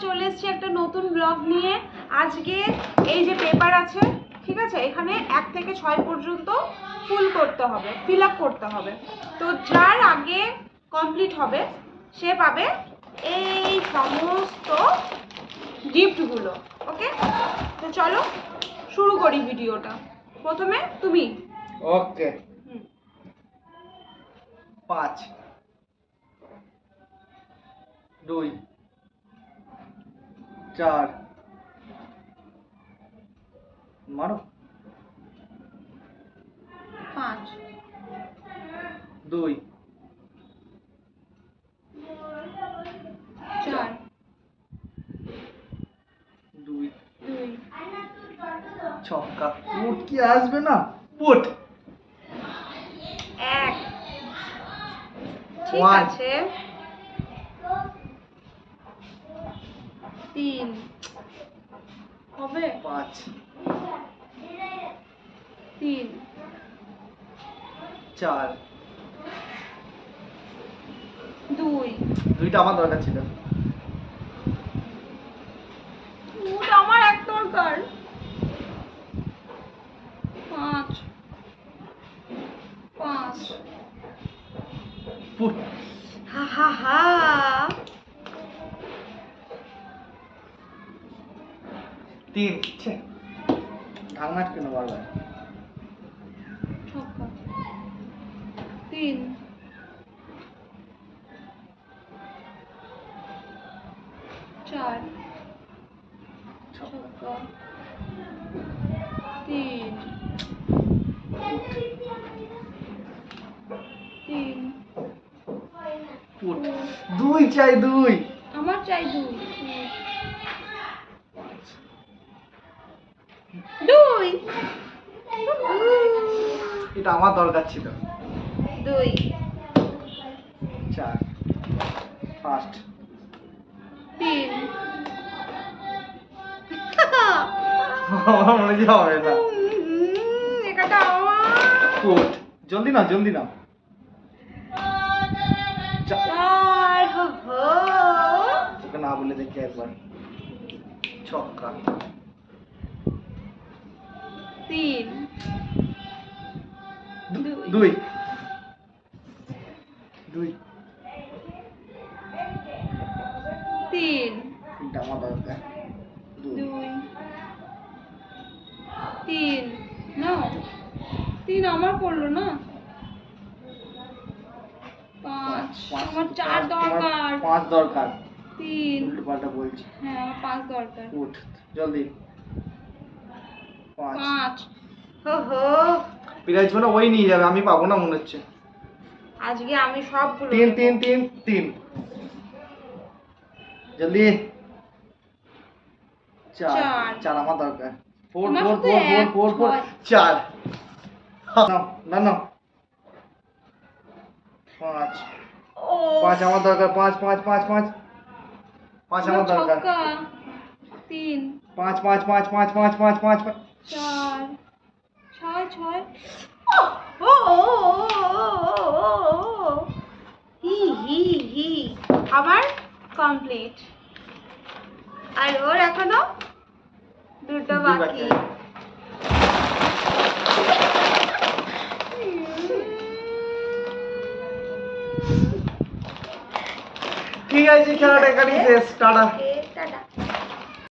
চলে এসেছি একটা নতুন ব্লগ নিয়ে। আজকে এই যে পেপার আছে, ঠিক আছে, এখানে 1 থেকে 6 পর্যন্ত ফিল আপ করতে হবে। তো যার আগে কমপ্লিট হবে সে পাবে এই সমস্ত গিফটগুলো। ওকে, তো চলো শুরু করি ভিডিওটা। প্রথমে তুমি। ওকে। 5 2 4 মারো 5 2 4 2 2 ছক্কা। পুট কি আসবে না? পুট 1। ঠিক One. আছে, 3 হবে, 5 3 4 2 দুইটা আমার দরকার ছিল। ওটা আমার এক দরকার। 5 5 পুট হা হা হা 3 ছে ঢাকনা কেন বারবার? ছক্কা 3 4 ছক্কা 3 3 পুট 2 চাই 2 আমার চাই 2 2 এটা আমার দরকার ছিল। 2 4 ফার্স্ট 3 আমার মনে হয় হবে না। এটা আমার পুট জলদি না জলদি না। 4 হো হো তোকে না বলে দেখি একবার। ছক্কা 3 2 2 3 এটা আমার দরকার। 2 3 না 3 আমার পড়লো না। 5 আমার 4 দরকার। 5 দরকার। 3 উল্টো পাল্টা বলছি। হ্যাঁ আমার 5 দরকার। উঠ জলদি। 5 হো হো প্রাইজ মানে ওই নিয়ে যাবে, আমি পাবো না মনে হচ্ছে। আজকে আমি সবগুলো 3 3 3 3 জলদি। 4 4 আমার দরকার। 4 আমার 4 শুধু 4 4 4 4 না না না 5 ও 5 আমার দরকার। 5 5 5 5 5 আমার দরকার। ছক্কা 3 5 5 5 5 5 5 5 4 6 6 ও হি হি হি আমার কমপ্লিট। আর ওর এখনো দুটো বাকি। ঠিক আছে, খেলাটা এখানেই শেষ। টাটা। টাটা।